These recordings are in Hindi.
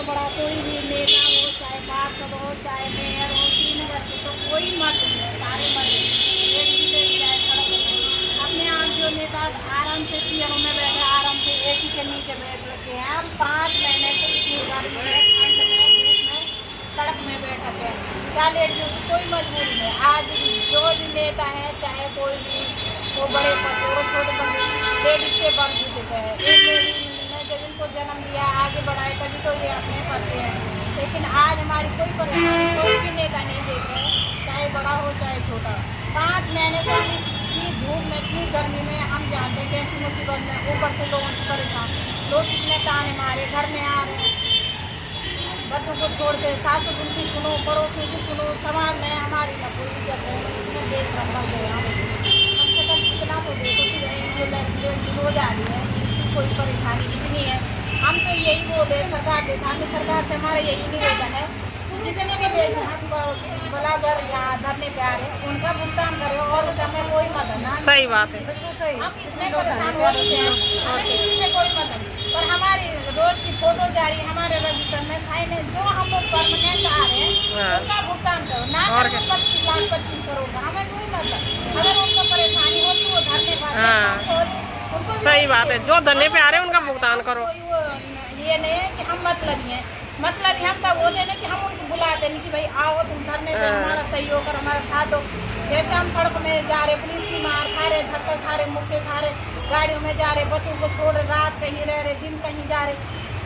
बड़ा कोई भी नेता हो, चाहे पार्षद हो, चाहे मेयर हो, श्रीनगर के, तो कोई मत नहीं है, सारे मत एक भी ले जाए सड़क में। अपने आप जो नेता आराम से चेयरों में बैठे, आराम से एसी के नीचे बैठ रखे हैं। हम 5 महीने से इतनी गर्मी में, ठंड में, धूप में सड़क में बैठे हैं। क्या लेडीज कोई मजबूरी नहीं। आज जो भी नेता है, चाहे कोई भी वो बड़े पद हो, छोटे पद हो, लेडीज के बल देते हैं। एक लेडीज ने जब इनको जन्म दिया, आगे बढ़ाए, तभी तो ये अपने पद पे हैं। लेकिन आज हमारी कोई परेशानी कोई भी नेता नहीं देख रहे, चाहे बड़ा हो चाहे छोटा। 5 महीने से हम इतनी धूप में, इतनी गर्मी में, हम जानते हैं कैसी मुसीबत में, ऊपर से लोगों की परेशान, लोग कितने ताने मारे, घर में आ रहे हैं, बच्चों को छोड़ के, सास ससुर की सुनो, पड़ोसियों की सुनो, समाज में हमारी न कोई इज्जत है, इतने बेशरम बन गए हम। कम से कम इतना तो देखो कि जो हो जा रही है, कोई परेशानी इतनी है। हम तो यही वो दे सरकार देता, हमें सरकार से हमारा यही निवेदन है, जितने भी लोग हम बलागर या धरने पे आ रहे हैं, उनका भुगतान करें और हमें कोई मदद ना। सही बात है। हम इतने परेशान हो रहे हैं, हमें किसी से कोई मदद नहीं। पर हमारी रोज की फोटो जारी हमारे रजिस्टर में साइन है, जो हम लोग परमानेंट आ रहे हैं उनका भुगतान करो ना, 25 लाख 25 करोड़ का हमें कोई मतलब। अगर उनको परेशानी हो तो वो धरने पर, सही बात है, जो धरने पे आ रहे हैं उनका भुगतान करो। ये नहीं है कि हम मतलब हैं, मतलब हम तब बोले ना कि हम उनको बुलाते नहीं कि भाई आओ तुम धरने पे हमारा सहयोग करो, हमारा साथ दो। जैसे हम सड़क में जा रहे, पुलिस की मार खा रहे, धक्के खा रहे, मुक्के खा रहे, गाड़ियों में जा रहे, बच्चों को छोड़ रहे, रात कहीं रह रहे, दिन कहीं जा रहे,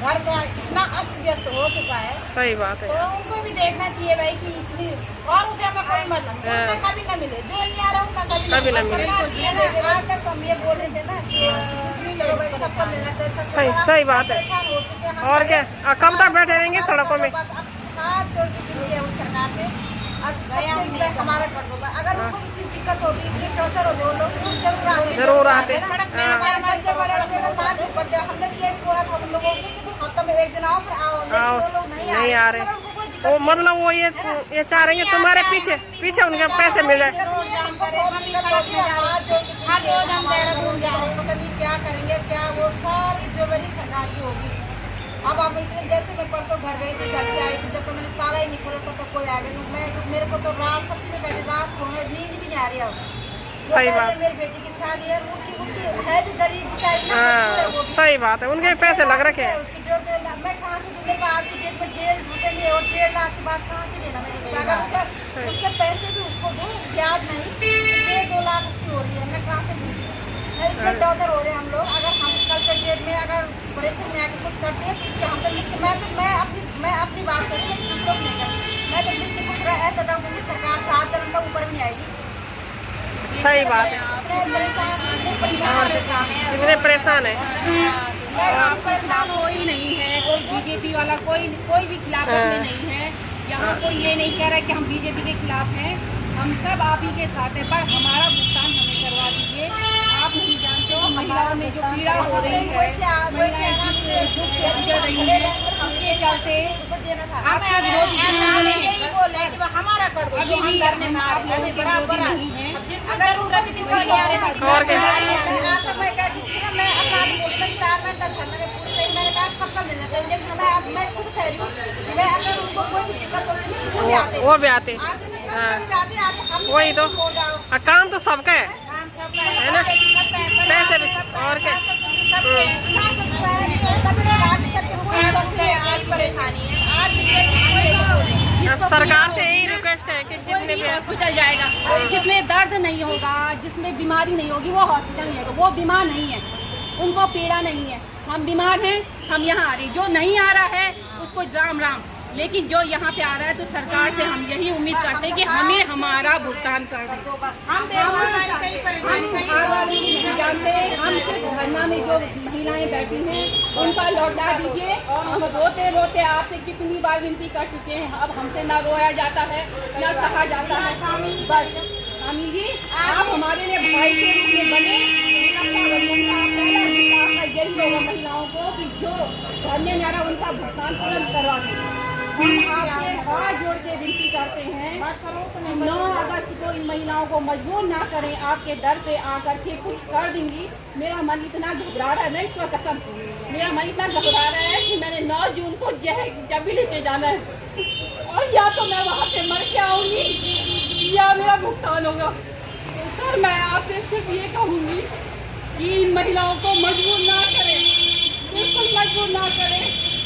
घर का इतना अस्त व्यस्त हो चुका है। सही बात है, तो उनको भी देखना चाहिए भाई कि इतनी, और उसे हमें कोई मतलब नहीं, कभी न मिले, जो नहीं आ रहा उनका कभी न मिले। आज तक हम ये बोल रहे थे ना कि चलो भाई सबको मिलना चाहिए, सही बात है। और क्या, कब तक बैठे रहेंगे सड़कों में? हाथ जोड़ के विनती है उस सरकार से, अब सबसे हमारा कर दो। अगर उनको इतनी दिक्कत होगी, इतनी टॉर्चर होगी, वो लोग जरूर आते सड़क में। हमारे बच्चे बड़े बच्चे में 5 बच्चे, हमने ये बोला था उन लोगों को हफ्ते में 1 दिन आओ, पर आओ, लेकिन वो लोग नहीं आ रहे। वो मतलब वो ये चाह रही है तुम्हारे पीछे उनके पैसे मिल जाए। हर रोज हम देहरादून जा रहे हैं, पता नहीं क्या करेंगे, क्या वो सारी जिम्मेदारी सरकार की होगी। अब आप इतने, जैसे मैं परसों घर गई थी, घर से आई थी, जब तो मैंने ताला ही नहीं खोला तो कोई आ गया। मैं मेरे को तो रात सच्ची में कहती, रात सोने नींद भी नहीं आ रही है। सही बात, मेरी बेटी की शादी है, उसकी है भी गरीब बेचारी। सही बात है, उनके पैसे लग रखे हैं। मैं कहाँ से दूँ? मेरे पास आज की डेट में 1.5 रुपये नहीं, और 1.5 लाख के बाद कहाँ से देना मैंने? अगर उसके पैसे भी उसको दूँ, ब्याज नहीं, 1.5-2 लाख उसकी हो रही है, मैं कहाँ से दूँगी? इतने टॉर्चर हो रहे हैं हम लोग। अगर हम कल के डेट में अगर प्रेशर में आके कुछ करते हैं, तो हम तो लिख के, मैं अपनी बात करूँ, लेकिन दूसरों को नहीं करती। मैं तो लिख के कुछ ऐसा डाल दूँगी, सरकार 7 जन्म तक ऊपर भी नहीं आएगी। सही बात है, इतने परेशान है। परेशान हो ही नहीं है कोई, बीजेपी वाला कोई भी खिलाफ में नहीं है। यहाँ कोई ये नहीं कह रहा है कि हम बीजेपी के खिलाफ हैं, हम सब आप ही के साथ हैं, पर हमारा भुगतान हमें करवा दीजिए। आप नहीं जानते हो महिलाओं में जो पीड़ा हो रही है, महिलाएं जिस दुख से गुजर रही है, उसके चलते आपके विरोधी यही बोल रहे हैं कि हमारा कर दो। अभी भी आप लोगों के विरोधी नहीं है, और क्या, मैंने कहा सबका मिलना चाहिए, लेकिन मैं खुद कह रही हूँ, मैं अगर उनको कोई भी दिक्कत होती है वो भी आते, वही तो काम तो सबका है ना, पैसे भी, और क्या। अब सरकार से यही रिक्वेस्ट है कि जितने भी हॉस्पिटल जाएगा, जिसमें दर्द नहीं होगा, जिसमें बीमारी नहीं होगी, वो हॉस्पिटल नहीं जाएगा। वो बीमार नहीं है, उनको पीड़ा नहीं है। हम बीमार हैं, हम यहाँ आ रहे, जो नहीं आ रहा है उसको राम राम, लेकिन जो यहाँ पे आ रहा है तो सरकार से हम यही उम्मीद करते हैं कि हमें हमारा भुगतान कर दें। हम जानते हैं, हम सिर्फ धरना में जो महिलाएं बैठी हैं उनका लौटा दीजिए। हम रोते रोते आपसे कितनी बार विनती कर चुके हैं, अब हमसे ना रोया जाता है ना कहा जाता है। बस स्वामी जी, आप हमारे लिए भाई के रूप में बने। यही होगा महिलाओं को कि जो धरने में आ रहा उनका भुगतान तुरंत करवा दें। हम आपसे हाथ जोड़ के विनती करते हैं, 9 अगस्त को इन महिलाओं को मजबूर ना करें, आपके दर पे आकर के कुछ कर देंगी। मेरा मन इतना घबरा रहा है, मैं ईश्वर कसम, मेरा मन इतना घबरा रहा है कि मैंने 9 जून को जब भी लेके जाना है, और या तो मैं वहाँ से मर के आऊँगी या मेरा भुगतान होगा। तो सर मैं आपसे सिर्फ ये कहूँगी कि इन महिलाओं को मजबूर ना करें, बिल्कुल मजबूर ना करें,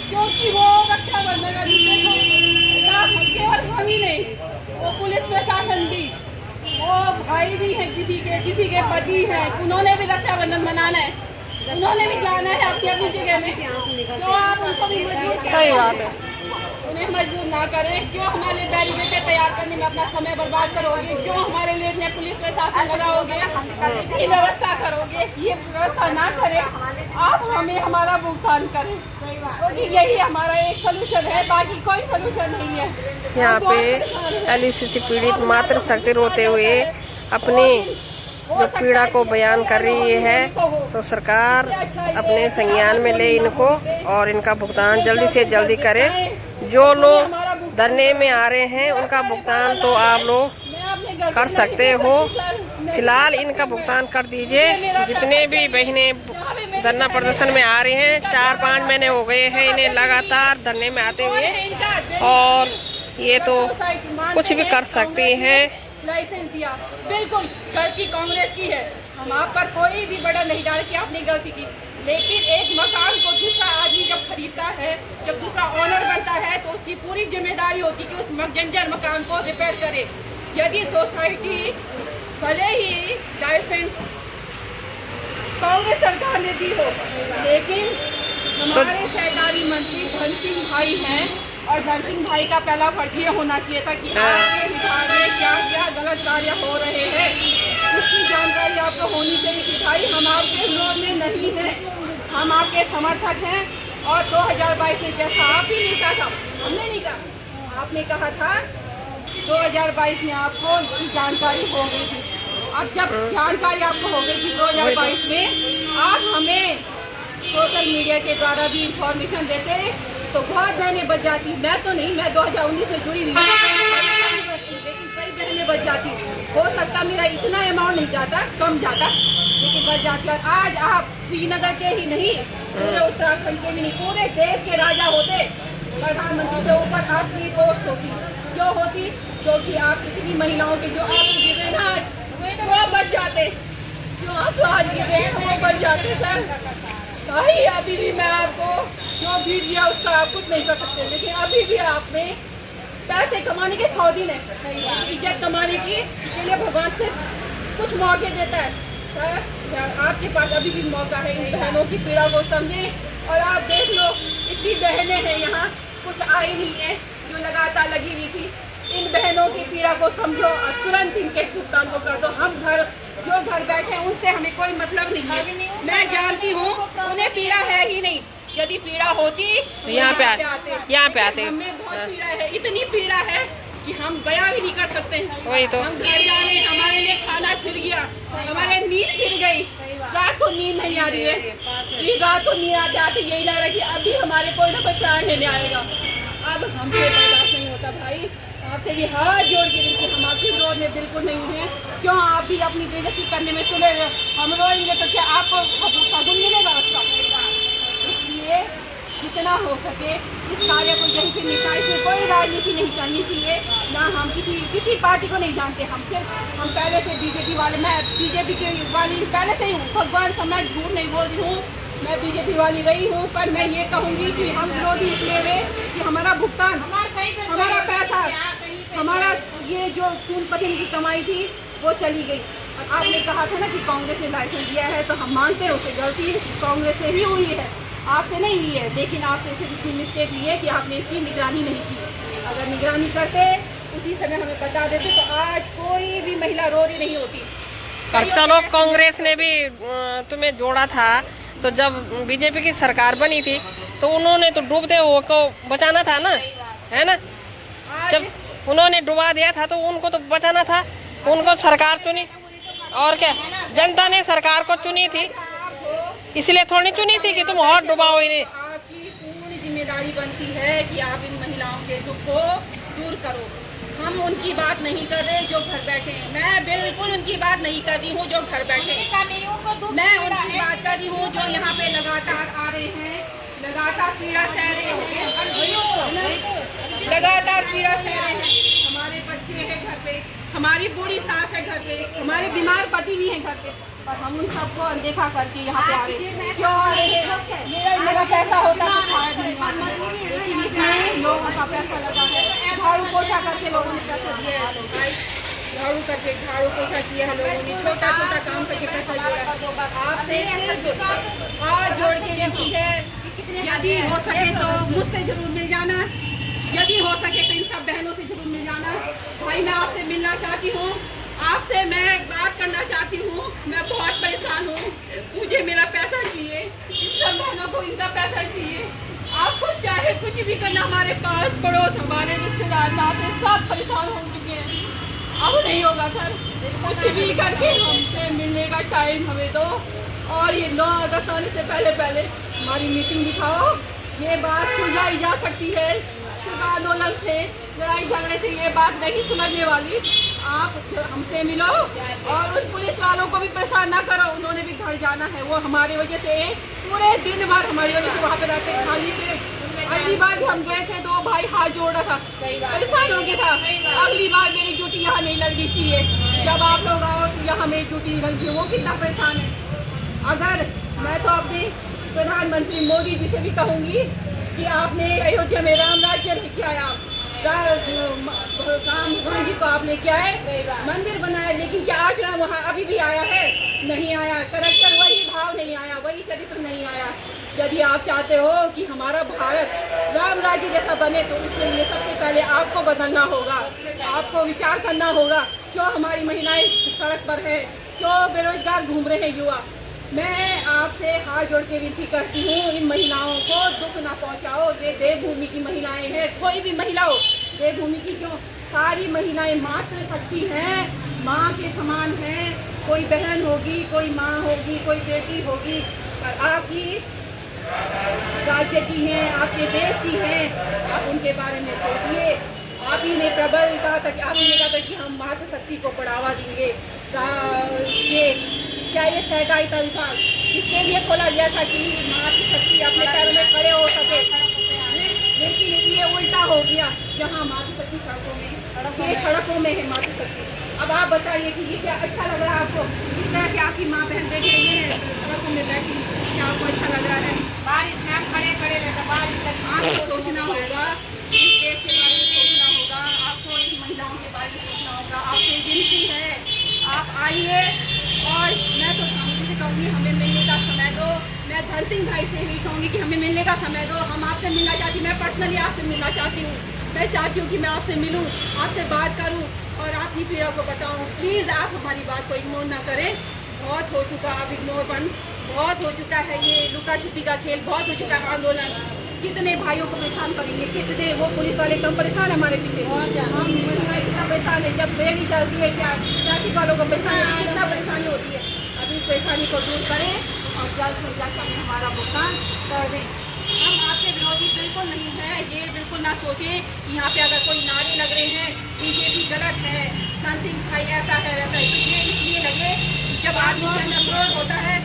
क्योंकि वो रक्षाबंधन का दिन केवल हम ही नहीं, वो पुलिस प्रशासन भी, वो भाई भी हैं, किसी के पति हैं, उन्होंने भी रक्षाबंधन मनाना है, उन्होंने भी जाना है अपनी अपनी जगह में। तो आप उनको भी मजबूर सही बात है, उन्हें मजबूर ना करें। क्यों हमारे बैरिकेड तैयार करने में अपना समय बर्बाद करोगे? क्यों हमारे लिए इतने पुलिस प्रशासन लगाओगे, ये व्यवस्था करोगे? ये व्यवस्था ना करें, आप हमें हमारा भुगतान करें, क्योंकि यही हमारा एक सोल्यूशन है, बाकी कोई सोल्यूशन नहीं है। यहाँ पे LUCC पीड़ित मातृशक्ति रोते हुए अपनी जो पीड़ा को बयान कर रही है, तो सरकार अपने संज्ञान में ले इनको और इनका भुगतान जल्दी से जल्दी करे। जो लोग धरने में आ रहे हैं उनका भुगतान तो आप लोग कर सकते हो, फिलहाल इनका भुगतान कर दीजिए। जितने भी बहनें धरना प्रदर्शन में आ रही हैं, 4-5 महीने हो गए हैं इन्हें लगातार धरने में आते हुए, और ये तो कुछ भी कर सकती हैं। लाइसेंस दिया, बिल्कुल गलती कांग्रेस की है, हम आप पर कोई भी बड़ा नहीं डाल कि आपने गलती की, लेकिन एक मकान को दूसरा आदमी जब खरीदता है, जब दूसरा ओनर बनता है, तो उसकी पूरी जिम्मेदारी होती है कि उस जंजर मकान को रिपेयर करे। यदि सोसाइटी भले ही लाइसेंस कांग्रेस सरकार ने दी हो, लेकिन हमारे सहकारी मंत्री धन सिंह भाई हैं, और धन सिंह भाई का पहला फर्ज ये होना चाहिए था कि आपके विभाग में क्या क्या गलत कार्य हो रहे हैं, उसकी जानकारी आपको होनी चाहिए कि भाई हम आपके विरोध में नहीं हैं, हम आपके समर्थक हैं। और 2022 में जैसा आप ही नहीं कहा था, हमने नहीं कहा, आपने कहा था 2022 में आपको इसकी जानकारी हो गई थी। अब जब जानकारी आपको हो गई थी 2022 में, आप हमें सोशल मीडिया के द्वारा भी इंफॉर्मेशन देते तो बहुत बहनें बच जाती। मैं तो नहीं, मैं 2019 में जुड़ी हुई हूँ, लेकिन कई बहनें बच जाती। हो सकता मेरा इतना अमाउंट नहीं जाता, कम जाता, लेकिन बच जाती। और आज आप श्रीनगर के ही नहीं, पूरे उत्तराखंड के भी नहीं, पूरे देश के राजा होते, प्रधानमंत्री से ऊपर आपकी पोस्ट होती। क्यों होती? क्योंकि आप इतनी महिलाओं के जो आंसू गिर रहे हैं आज, वो बच जाते, जो आंसू आज गिर रहे हैं वो बच जाते। सर भाई अभी भी मैं आपको जो भी दिया उसका आप कुछ नहीं कर सकते, लेकिन अभी भी आपने पैसे कमाने के 100 दिन है, इज्जत कमाने के लिए भगवान से कुछ मौके देता है। सर आपके पास अभी भी मौका है इन बहनों की पीड़ा को समझे। और आप देख लो, इतनी बहनें हैं यहाँ, कुछ आई नहीं है जो लगातार लगी हुई थी। इन बहनों की पीड़ा को समझो और तुरंत इनके भुगतान को कर दो। हम जो घर बैठे हैं उनसे हमें कोई मतलब नहीं है। मैं जानती हूँ उन्हें पीड़ा है ही नहीं, यदि पीड़ा होती तो यहाँ पे आते। हमें बहुत पीड़ा है, इतनी पीड़ा है कि हम बयां भी नहीं कर सकते हैं। वही तो हम घर जा रहे हैं, हमारे लिए खाना फिर गया, हमारे नींद फिर गई, रात को नींद नहीं आ रही है, रात को नींद आते आते यही लग रहा है कि अभी हमारे कोई ना कोई प्राण लेने आएगा। अब हमसे बर्दाश्त नहीं होता भाई, आपसे भी हाथ जोड़ के देखिए, हम आपके विरोध में बिल्कुल नहीं हैं। क्यों आप भी अपनी बेइज्जती करने में तुले हुए? हम रोएंगे तो क्या आपको सगुन मिलेगा उसका? इसलिए जितना हो सके इस कार्य को यहीं पे निपटा। इसमें कोई राजनीति नहीं करनी चाहिए, ना हम किसी पार्टी को नहीं जानते। हम पहले से बीजेपी वाले, मैं बीजेपी के वाली पहले से ही हूँ, भगवान से मैं झूठ नहीं बोल रही हूँ, मैं बीजेपी वाली रही हूँ। पर मैं ये कहूँगी कि हम विरोधी इसलिए हुए कि हमारा भुगतान, हमारा पैसा, हमारा ये जो पूंजीपति की कमाई थी वो चली गई। और आपने कहा था ना कि कांग्रेस ने लाइसेंस दिया है, तो हम मानते हैं उसे गलती कांग्रेस से ही हुई है, आपसे नहीं हुई है। लेकिन आपसे सिर्फ इतनी मिस्टेक हुई है कि आपने इसकी निगरानी नहीं की। अगर निगरानी करते, उसी समय हमें बता देते, तो आज कोई भी महिला रो रही नहीं होती। और चलो, कांग्रेस ने भी तुम्हें जोड़ा था, तो जब बीजेपी की सरकार बनी थी तो उन्होंने तो डूबते हुए को बचाना था ना, है ना? जब उन्होंने डुबा दिया था तो उनको तो बचाना था, उनको सरकार चुनी। और क्या, जनता ने सरकार को चुनी थी, इसलिए थोड़ी चुनी थी कि तुम और डुबाओ इन्हें। आपकी पूरी जिम्मेदारी बनती है कि आप इन महिलाओं के दुख को दूर करो। हम उनकी बात नहीं कर रहे जो घर बैठे हैं, मैं बिल्कुल उनकी बात नहीं कर रही हूँ जो घर बैठे हैं। मैं उनकी बात कर रही हूँ जो यहाँ पे लगातार आ रहे हैं, लगातार पीड़ा सह रहे हैं। लगातार पीड़ा सह रहे हैं। हमारे बच्चे हैं घर पे, हमारी बूढ़ी सास है घर पे, हमारे बीमार पति भी हैं घर पे, पर हम उन सबको अनदेखा करके यहाँ पे आ रहे हैं। क्यों आ रहे हैं? मेरा पैसा होता तो शायद नहीं आते, लेकिन इसमें लोगों का पैसा लगा है। झाड़ू पोछा करके लोगों ने पैसा दिया है, झाड़ू करके झाड़ू पोछा किया है लोगों ने, छोटा छोटा काम करके पैसा जोड़ा है। आपसे हाथ जोड़ के विनती है, यदि हो सके तो मुझसे जरूर मिल जाना, यदि हो सके तो इन सब बहनों से जरूर मिल जाना। भाई मैं आपसे मिलना चाहती हूँ, आपसे मैं बात करना चाहती हूँ। मैं बहुत परेशान हूँ, मुझे मेरा पैसा चाहिए, इन सब बहनों को इनका पैसा चाहिए। आपको चाहे कुछ भी करना, हमारे पास पड़ोस हमारे रिश्तेदार नाते सब परेशान हो चुके हैं। अब नहीं होगा सर, कुछ भी करके हमसे मिलने का टाइम हमें दो, और ये 9 अगस्त आने से पहले पहले हमारी मीटिंग दिखाओ। ये बात सुलझाई जा सकती है, सिर्फ आंदोलन से, लड़ाई झगड़े से ये बात नहीं सुलझने वाली। आप हमसे मिलो और उन पुलिस वालों को भी परेशान ना करो, उन्होंने भी घर जाना है। वो हमारी वजह से पूरे दिन भर हमारी वजह से वहाँ पे रहते खाली थे। अगली बार भी हम गए थे, 2 भाई हाथ जोड़ रहा था, परेशान हो गया था। अगली बार मेरी ड्यूटी यहाँ नहीं लगनी चाहिए, जब आप लोग आओ तो यहाँ मेरी ड्यूटी नहीं लगती। वो कितना परेशान है। अगर मैं तो अपने प्रधानमंत्री मोदी जी से भी कहूँगी कि आपने अयोध्या में राम राज्य लेके आया, राम भगवान जी को आप लेके आए, मंदिर बनाया, लेकिन क्या आचरण वहाँ अभी भी आया है? नहीं आया। करैक्टर वही भाव नहीं आया, वही चरित्र नहीं आया। यदि आप चाहते हो कि हमारा भारत राम राज्य जैसा बने, तो उसके लिए सबसे पहले आपको बदलना होगा, आपको विचार करना होगा। क्यों हमारी महिलाएं सड़क पर है, क्यों बेरोजगार घूम रहे हैं युवा? मैं आपसे हाथ जोड़ के विनती करती हूँ, इन महिलाओं को दुख ना पहुँचाओ। ये देवभूमि की महिलाएं हैं, कोई भी महिला हो, देवभूमि की क्यों, सारी महिलाएं मातृशक्ति हैं, माँ के समान हैं। कोई बहन होगी, कोई माँ होगी, कोई बेटी होगी, पर आपकी राज्य की हैं, आपके देश की हैं। आप उनके बारे में सोचिए। आप ही ने प्रबल कहा था कि आप ही ने कहा था कि हम मातृशक्ति को बढ़ावा देंगे। ये सहकारिता विभाग इसके लिए खोला गया था कि मातृशक्ति अपने पैरों में खड़े हो सके, लेकिन ये उल्टा हो गया। जहाँ मातृशक्ति सड़कों में है मातृशक्ति। अब आप बताइए कि ये क्या अच्छा लग रहा है आपको? इस तरह से आपकी माँ बहन बैठी हैं सड़कों में बैठी, क्या आपको अच्छा लग रहा है? बारिश में आप खड़े रहते, बारिश का आपको सोचना होगा, इस देश के बारे में सोचना होगा, आपको इन महिलाओं के बारे में सोचना होगा। आपसे विनती है, आप आइए। और मैं तो से कहूँगी हमें मिलने का समय दो। मैं धन सिंह भाई से भी कहूँगी कि हमें मिलने का समय दो। हम आपसे मिलना चाहती, मैं पर्सनली आपसे मिलना चाहती हूँ। मैं चाहती हूँ कि मैं आपसे मिलूँ, आपसे बात करूँ और आपकी पीड़ा को बताऊँ। प्लीज़ आप हमारी बात को इग्नोर ना करें। बहुत हो चुका अब इग्नोरपन, बहुत हो चुका है ये लुका छुपी का खेल, बहुत हो चुका है आंदोलन। कितने भाइयों को परेशान करेंगे, कितने वो पुलिस वाले कम परेशान है हमारे पीछे, हम कितना परेशान है। जब रेली चलती है क्या ट्रैफिक वालों को परेशानी, कितना परेशानी होती है। अब इस परेशानी को दूर करें और जल्द से जल्द हमें हमारा भुगतान कर दें। हम आपके विरोधी बिल्कुल नहीं है, ये बिल्कुल ना सोचें। यहाँ पे अगर कोई नारे लग रहे हैं बीजेपी गलत है, धन सिंह भाई ऐसा है वैसा है, तो ये इसलिए लगे जब आदमी के अंदर क्रोध होता है,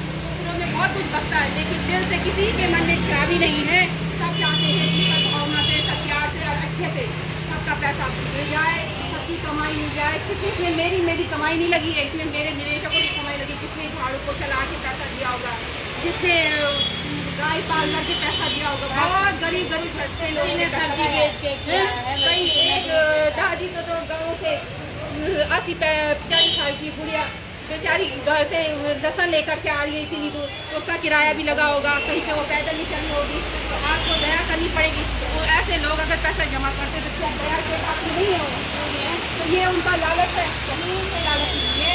उसमें में बहुत कुछ बचता है, लेकिन दिल से किसी के मन में खराबी नहीं है। सब चाहते हैं कि सद्भावना से, सत्यार से और अच्छे से सबका पैसा मिल जाए, सबकी कमाई मिल जाए। क्योंकि इसमें मेरी कमाई नहीं लगी है, इसमें मेरे निवेशकों की कमाई लगी। किसने झाड़ू को चला के पैसा दिया होगा, जिसने गाय पालना के पैसा दिया होगा, बहुत गरीब घरते लोगों ने सब्जी बेच के कई एक दादी को तो गाँव से 80-40 साल की बुढ़िया बेचारी घर से लहसुन लेकर के आ रही है इतनी दूर, तो उसका किराया भी लगा होगा, कहीं पे वो पैदल ही चली होगी, तो आपको दया करनी पड़ेगी। वो ऐसे लोग अगर पैसा जमा करते तो क्या दया के बात नहीं है? तो ये उनका लालच है, कहीं से लालच नहीं है।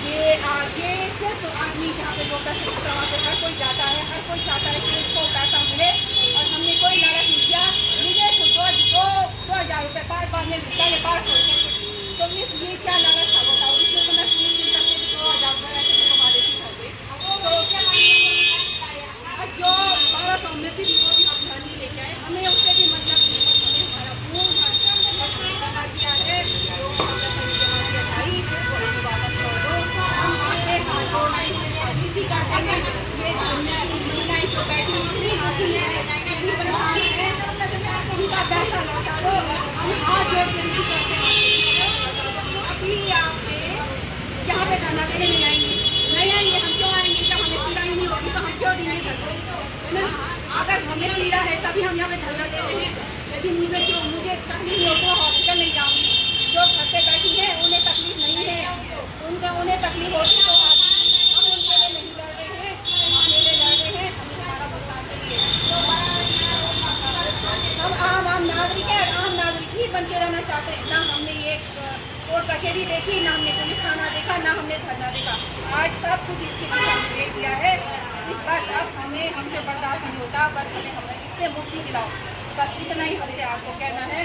ये सिर्फ आदमी जहाँ पे जो पैसे वहाँ पे हर कोई जाता है, हर कोई चाहता है कि उसको पैसा मिले, और हमने कोई लालच नहीं किया। मुझे तो 2,000 रुपये पार में पहले पार हो, तो ये क्या लालच था बताओ? इसमें तो मैं 3 दिन तक 2,000 रुपये ऐसे कमा देती घर पे। तो जो 1200 में भी आप घर नहीं लेके आए, हमें उससे भी मतलब नहीं, हमें हमारा पूर्ण जमा किया है, जो जमा किया भाई वो हमें वापस कर दो। हम आपसे इसी करते हैं, ये महिलाएं जो बैठी हुई परेशान है, है ना। अगर हमें पीड़ा है तभी हम यहाँ पे धरना दे रहे हैं, लेकिन मुझे तकलीफ हो तो हॉस्पिटल नहीं जाऊँगी। जो घर पे बैठी है उन्हें तकलीफ नहीं है, उन्हें तकलीफ होती तो हम उनके लिए नहीं लड़ रहे हैं, अपने लिए लड़ रहे हैं। हमें हमारा भुगतान चाहिए। हम आम नागरिक है, आम नागरिक ही बन के रहना चाहते हैं। ना हमने ये कोर्ट कचहरी देखी, ना हमने पुलिस थाना देखा, ना हमने धरना देखा। आज सब कुछ इसके पीछे हमने देख लिया है। इस बार अब हमसे बर्दाश्त नहीं होता, बस हमें इससे मुक्ति दिलाओ, बस इतना ही हमसे आपको कहना है।